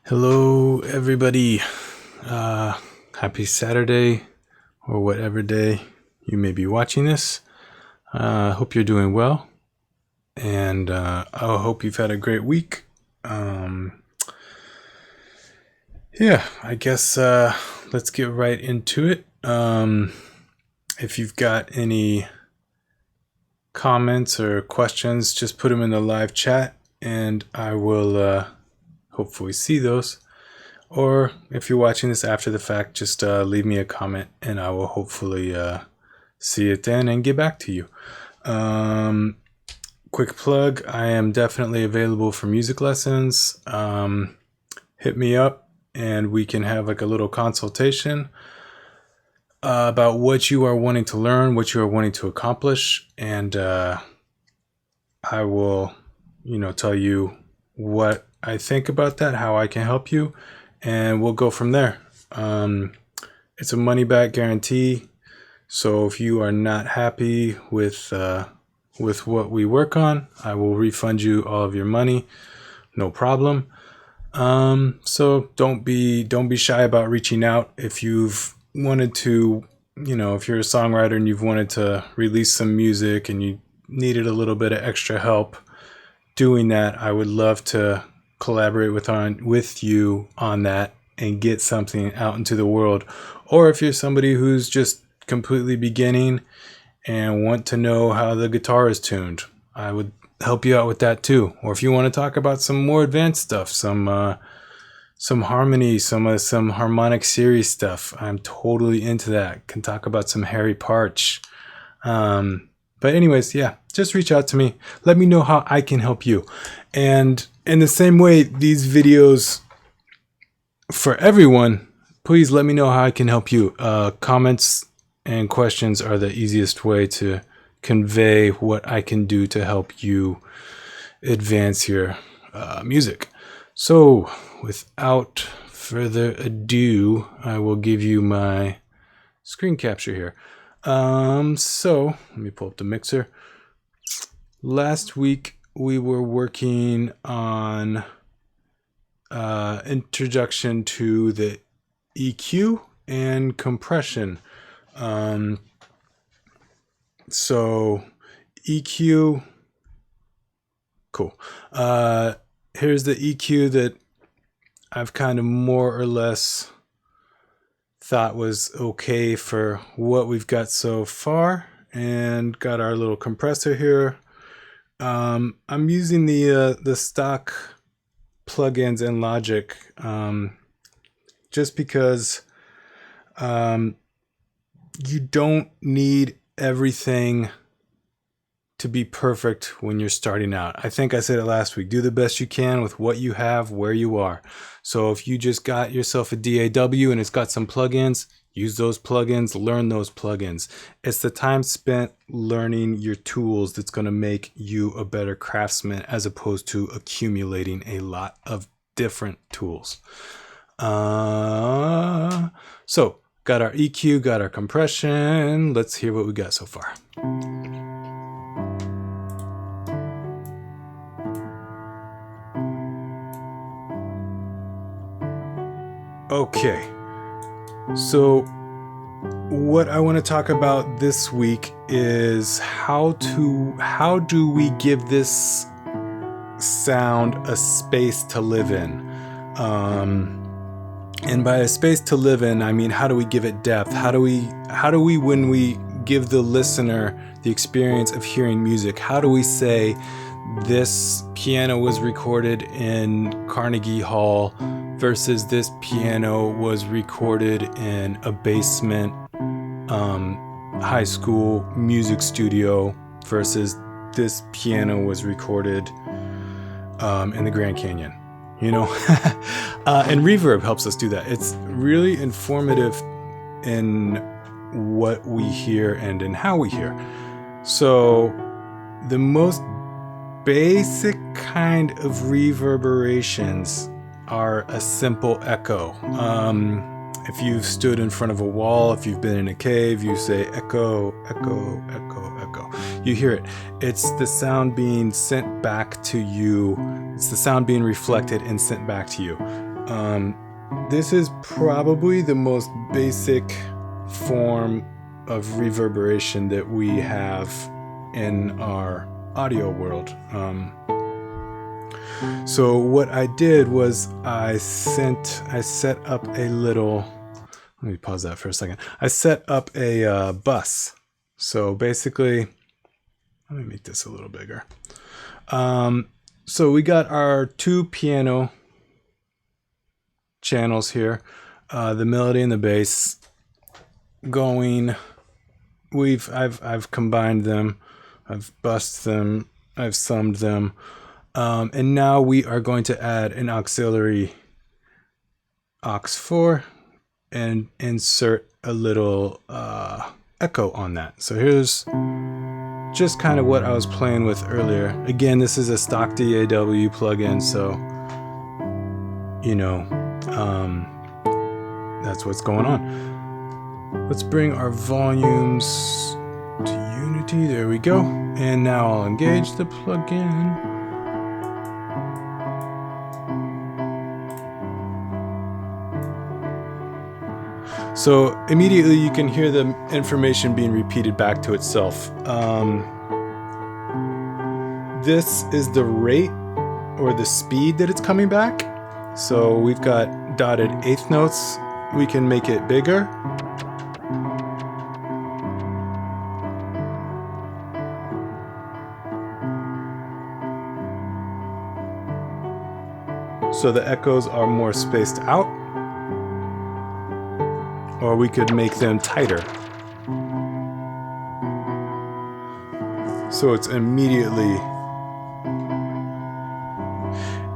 Hello, everybody. Happy Saturday, or whatever day you may be watching this. Hope you're doing well, and I hope you've had a great week. I guess let's get right into it. If you've got any comments or questions, just put them in the live chat, and I will hopefully see those. Or if you're watching this after the fact, just leave me a comment and I will hopefully see it then and get back to you. Quick plug, I am definitely available for music lessons. Hit me up and we can have like a little consultation about what you are wanting to learn, what you are wanting to accomplish. And I will, tell you what I think about that, how I can help you, and we'll go from there. It's a money back guarantee. So if you are not happy with what we work on, I will refund you all of your money. No problem. So don't be shy about reaching out. If you've wanted to, if you're a songwriter and you've wanted to release some music and you needed a little bit of extra help doing that, I would love to collaborate with you on that and get something out into the world. Or if you're somebody who's just completely beginning and want to know how the guitar is tuned, I would help you out with that too. Or if you want to talk about some more advanced stuff, some harmony, some harmonic series stuff, I'm totally into that. Can talk about some Harry Parch. But anyways, just reach out to me. Let me know how I can help you. And in the same way, these videos for everyone, please let me know how I can help you. Comments and questions are the easiest way to convey what I can do to help you advance your music. So without further ado, I will give you my screen capture here. So let me pull up the mixer. Last week we were working on introduction to the EQ and compression. So EQ, cool. Here's the EQ that I've kind of more or less thought was okay for what we've got so far, and got our little compressor here. I'm using the stock plugins in Logic just because you don't need everything to be perfect when you're starting out. I think I said it last week. Do the best you can with what you have, where you are. So if you just got yourself a DAW and it's got some plugins, use those plugins, learn those plugins. It's the time spent learning your tools that's going to make you a better craftsman, as opposed to accumulating a lot of different tools. So got our EQ, got our compression. Let's hear what we got so far. Okay, so what I want to talk about this week is how do we give this sound a space to live in? And by a space to live in, I mean, how do we give it depth? How do we, when we give the listener the experience of hearing music, how do we say this piano was recorded in Carnegie Hall versus this piano was recorded in a basement high school music studio versus this piano was recorded in the Grand Canyon, and Reverb helps us do that. It's really informative in what we hear and in how we hear. So the most basic kind of reverberations are a simple echo. If you've stood in front of a wall, if you've been in a cave, you say echo, echo, echo, echo. You hear it. It's the sound being sent back to you. It's the sound being reflected and sent back to you. This is probably the most basic form of reverberation that we have in our audio world. So what I did was I set up a little, let me pause that for a second. I set up a bus. So basically, let me make this a little bigger. So we got our two piano channels here, the melody and the bass going. I've combined them, I've bussed them, I've summed them, and now we are going to add an auxiliary aux 4 and insert a little echo on that. So here's just kind of what I was playing with earlier. Again, this is a stock DAW plugin, so you know, that's what's going on. Let's bring our volumes to unity. There we go. And now I'll engage the plugin. So immediately you can hear the information being repeated back to itself. This is the rate or the speed that it's coming back. So we've got dotted eighth notes. We can make it bigger. So the echoes are more spaced out. Or we could make them tighter. So it's immediately.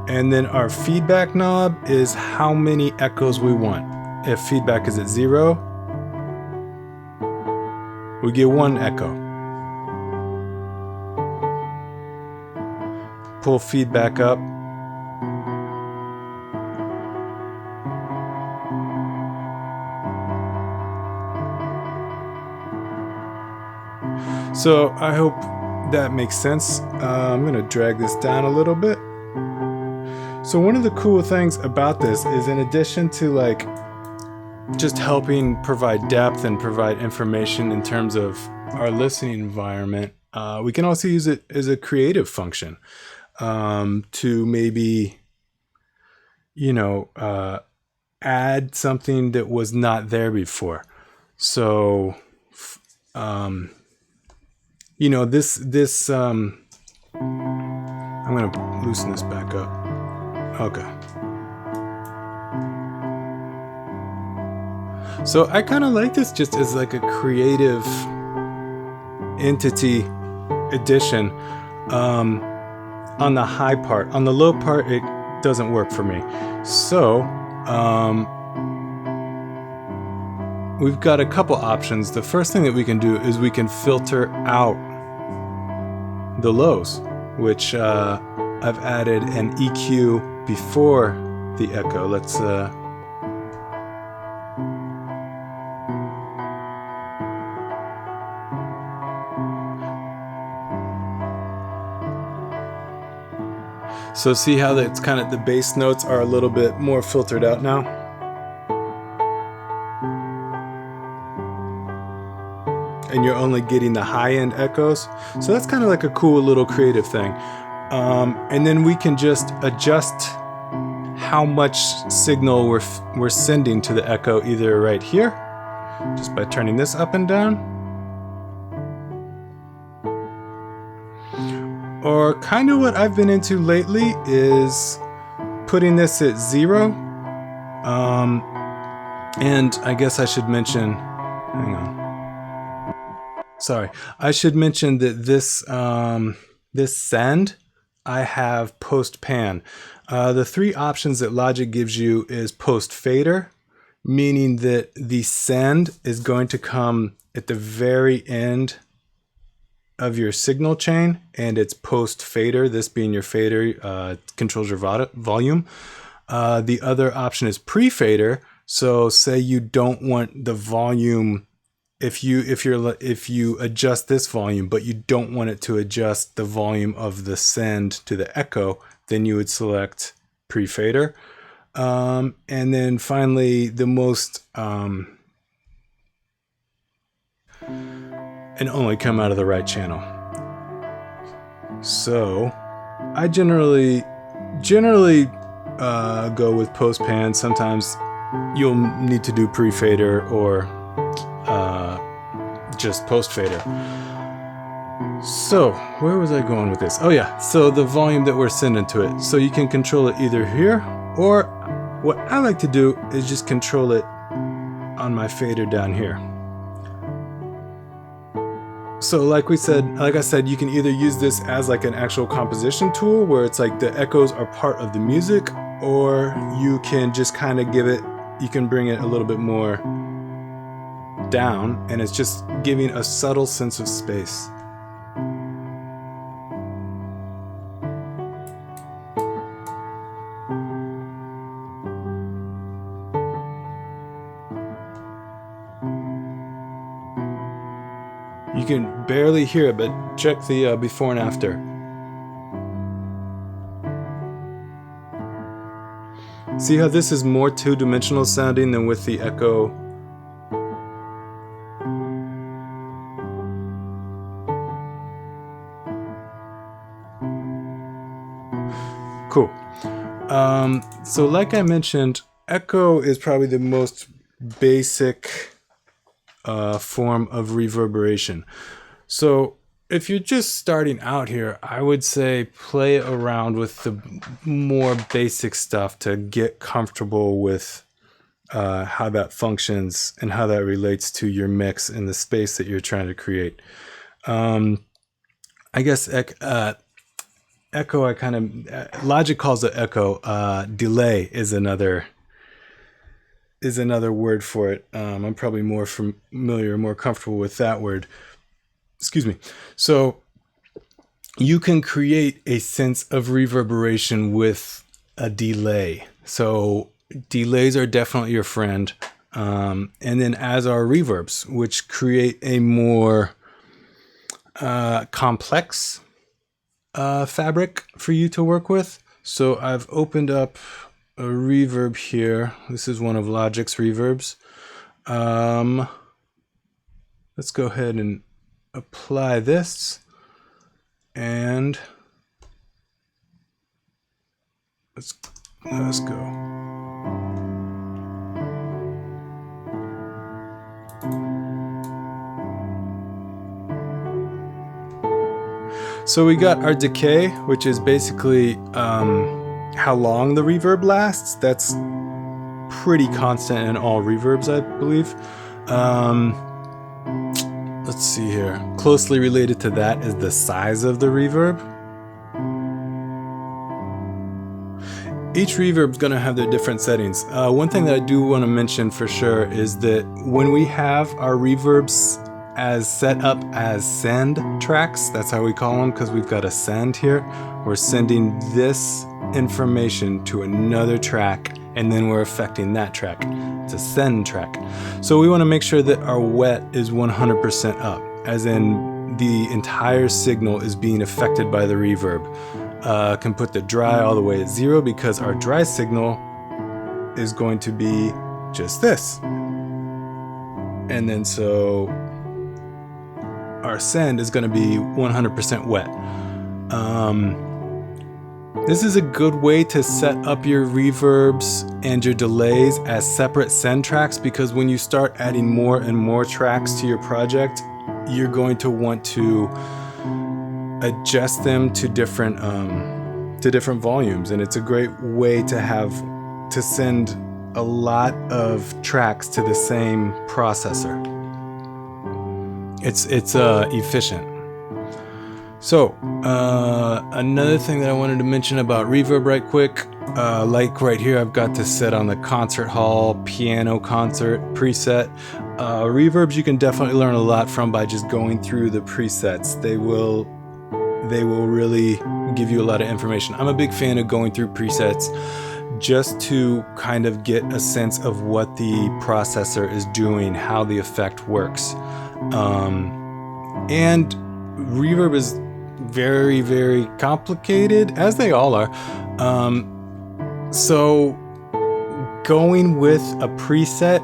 And then our feedback knob is how many echoes we want. If feedback is at 0, we get 1 echo. Pull feedback up. So I hope that makes sense. I'm going to drag this down a little bit. So one of the cool things about this is, in addition to like just helping provide depth and provide information in terms of our listening environment, we can also use it as a creative function to maybe, you know, add something that was not there before. So, you know, this I'm going to loosen this back up. Okay. So I kind of like this just as like a creative entity addition on the high part. On the low part, it doesn't work for me. So we've got a couple options. The first thing that we can do is we can filter out the lows, which I've added an EQ before the echo. Let's so see how that's kind of, the bass notes are a little bit more filtered out now. And you're only getting the high-end echoes. So that's kind of like a cool little creative thing. And then we can just adjust how much signal we're sending to the echo, either right here, just by turning this up and down, or kind of what I've been into lately is putting this at 0. And I guess I should mention, hang on. Sorry, I should mention that this this send I have post pan. The 3 options that Logic gives you is post fader, meaning that the send is going to come at the very end of your signal chain, and it's post fader, this being your fader, controls your volume. The other option is pre fader. So say you don't want the volume, if you adjust this volume, but you don't want it to adjust the volume of the send to the echo, then you would select pre-fader. And then finally, the most, and only come out of the right channel. So I generally go with post pan. Sometimes you'll need to do pre-fader or just post fader. So where was I going with this? Oh yeah, so the volume that we're sending to it. So you can control it either here, or what I like to do is just control it on my fader down here. So like I said, you can either use this as like an actual composition tool where it's like the echoes are part of the music, or you can just kind of you can bring it a little bit more down and it's just giving a subtle sense of space. You can barely hear it, but check the before and after. See how this is more two-dimensional sounding than with the echo? Cool. So like I mentioned, echo is probably the most basic form of reverberation. So if you're just starting out here, I would say play around with the more basic stuff to get comfortable with how that functions and how that relates to your mix and the space that you're trying to create. I guess echo, Logic calls it echo. Delay is another word for it. I'm probably more familiar, more comfortable with that word. Excuse me. So you can create a sense of reverberation with a delay. So delays are definitely your friend. And then as are reverbs, which create a more complex fabric for you to work with. So I've opened up a reverb here. This is one of Logic's reverbs. Let's go ahead and apply this, and let's go. So we got our decay, which is basically how long the reverb lasts. That's pretty constant in all reverbs, I believe. Let's see here. Closely related to that is the size of the reverb. Each reverb is going to have their different settings. One thing that I do want to mention for sure is that when we have our reverbs as set up as send tracks, that's how we call them, because we've got a send here. We're sending this information to another track, and then we're affecting that track. It's a send track. So we want to make sure that our wet is 100% up, as in the entire signal is being affected by the reverb. Can put the dry all the way at 0, because our dry signal is going to be just this. And then so our send is going to be 100% wet. This is a good way to set up your reverbs and your delays as separate send tracks, because when you start adding more and more tracks to your project, you're going to want to adjust them to different volumes, and it's a great way to send a lot of tracks to the same processor. It's efficient. So another thing that I wanted to mention about reverb right quick, like right here, I've got this set on the concert hall piano concert preset. Reverbs you can definitely learn a lot from by just going through the presets. They will really give you a lot of information. I'm a big fan of going through presets just to kind of get a sense of what the processor is doing, how the effect works. And reverb is very, very complicated, as they all are. So going with a preset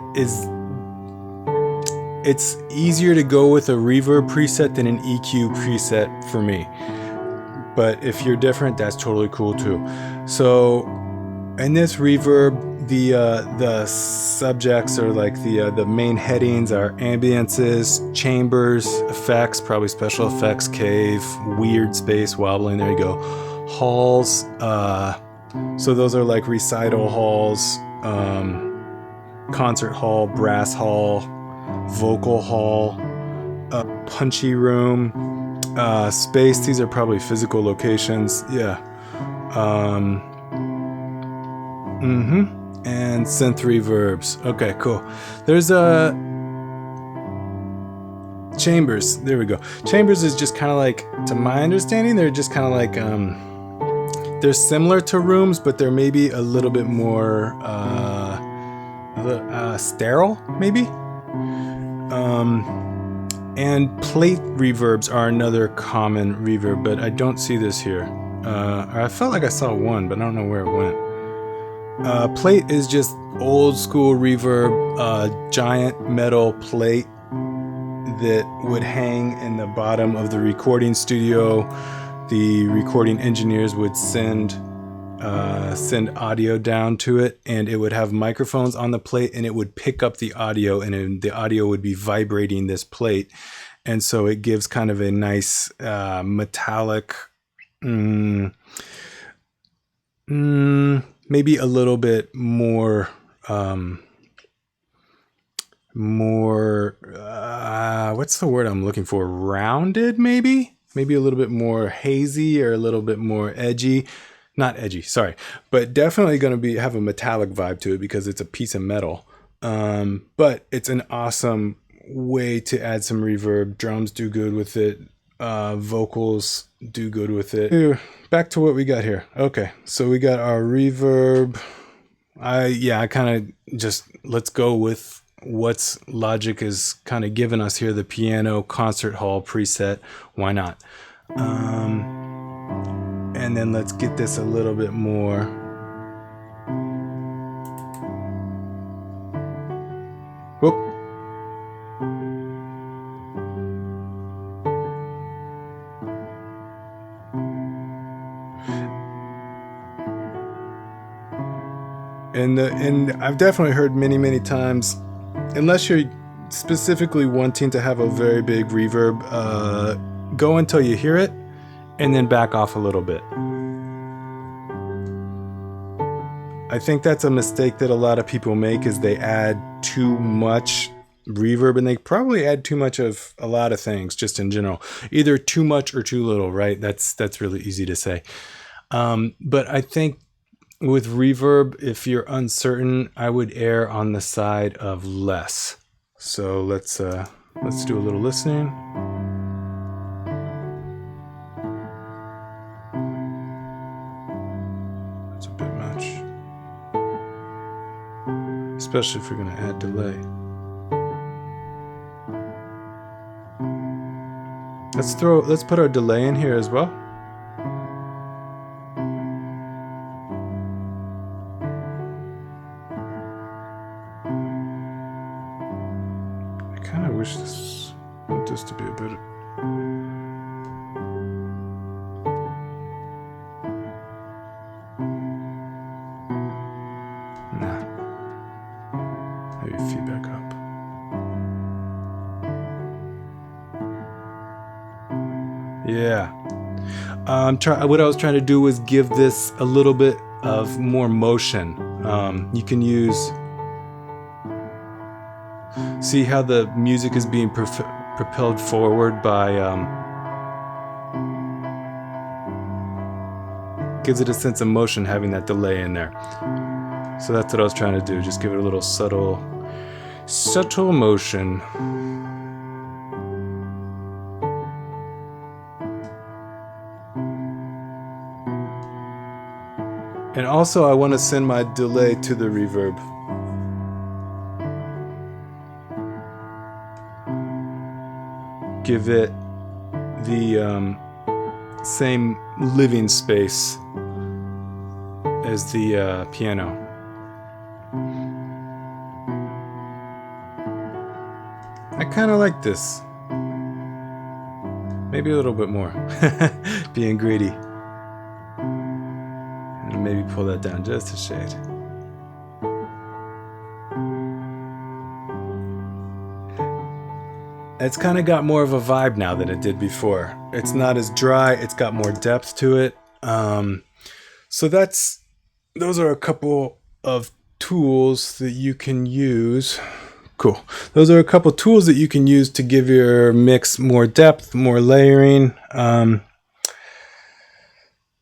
it's easier to go with a reverb preset than an EQ preset for me. But if you're different, that's totally cool too. So in this reverb, the subjects are like the main headings are ambiances, chambers, effects, probably special effects, cave, weird space, wobbling. There you go. Halls. So those are like recital halls, concert hall, brass hall, vocal hall, punchy room, space. These are probably physical locations. Yeah. And synth reverbs. Okay, cool. There's chambers. There we go. Chambers is just kind of like, to my understanding, they're just kind of like they're similar to rooms, but they're maybe a little bit more sterile, maybe. And plate reverbs are another common reverb, but I don't see this here. I felt like I saw one, but I don't know where it went. Plate is just old school reverb, giant metal plate that would hang in the bottom of the recording studio. The recording engineers would send audio down to it, and it would have microphones on the plate, and it would pick up the audio, and the audio would be vibrating this plate, and so it gives kind of a nice metallic, maybe a little bit more what's the word I'm looking for? Rounded, maybe a little bit more hazy or a little bit more edgy. Not edgy, sorry, but definitely going to have a metallic vibe to it because it's a piece of metal. But it's an awesome way to add some reverb. Drums do good with it. Vocals do good with it. Back to what we got here. Okay, so we got our reverb. I kind of just, let's go with what's Logic is kind of giving us here. The piano concert hall preset. Why not? And then let's get this a little bit more. Whoop. And I've definitely heard many times, unless you're specifically wanting to have a very big reverb, go until you hear it and then back off a little bit. I think that's a mistake that a lot of people make, is they add too much reverb, and they probably add too much of a lot of things just in general, either too much or too little, right? That's really easy to say. But I think with reverb, if you're uncertain, I would err on the side of less. So let's do a little listening. That's a bit much, especially if you're going to add delay. Let's put our delay in here as well. I kind of wish want this to be a bit. Nah. Maybe feedback up. Yeah. What I was trying to do was give this a little bit of more motion. You can see how the music is being propelled forward by, gives it a sense of motion having that delay in there. So that's what I was trying to do, just give it a little subtle motion. And also I want to send my delay to the reverb. Give it the same living space as the piano. I kind of like this. Maybe a little bit more. Being greedy. And maybe pull that down just a shade. It's kind of got more of a vibe now than it did before. It's not as dry. It's got more depth to it. So those are a couple of tools that you can use. Cool. Those are a couple tools that you can use to give your mix more depth, more layering.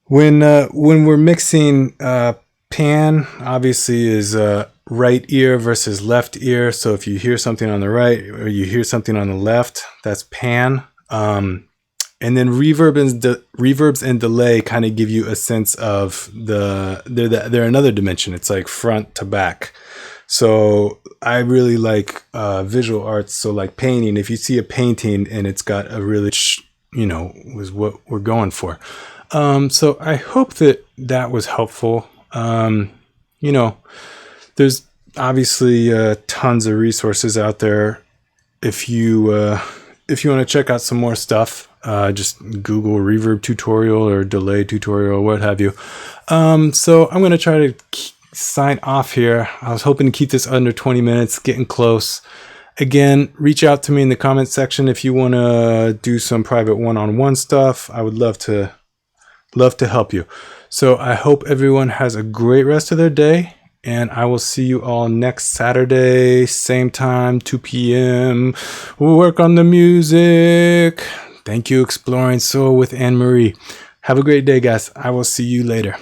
When we're mixing, pan obviously is right ear versus left ear. So if you hear something on the right or you hear something on the left, that's pan. And then reverbs and delay kind of give you a sense of they're another dimension. It's like front to back. So I really like visual arts. So like painting, if you see a painting and it's got a really, was what we're going for. So I hope that was helpful. There's obviously tons of resources out there. If you want to check out some more stuff, just Google reverb tutorial or delay tutorial, what have you. So I'm going to try to sign off here. I was hoping to keep this under 20 minutes, getting close. Again, reach out to me in the comment section if you want to do some private one-on-one stuff. I would love to help you. So I hope everyone has a great rest of their day, and I will see you all next Saturday, same time, 2 p.m. We'll work on the music. Thank you, Exploring Soul with Anne Marie. Have a great day, guys. I will see you later.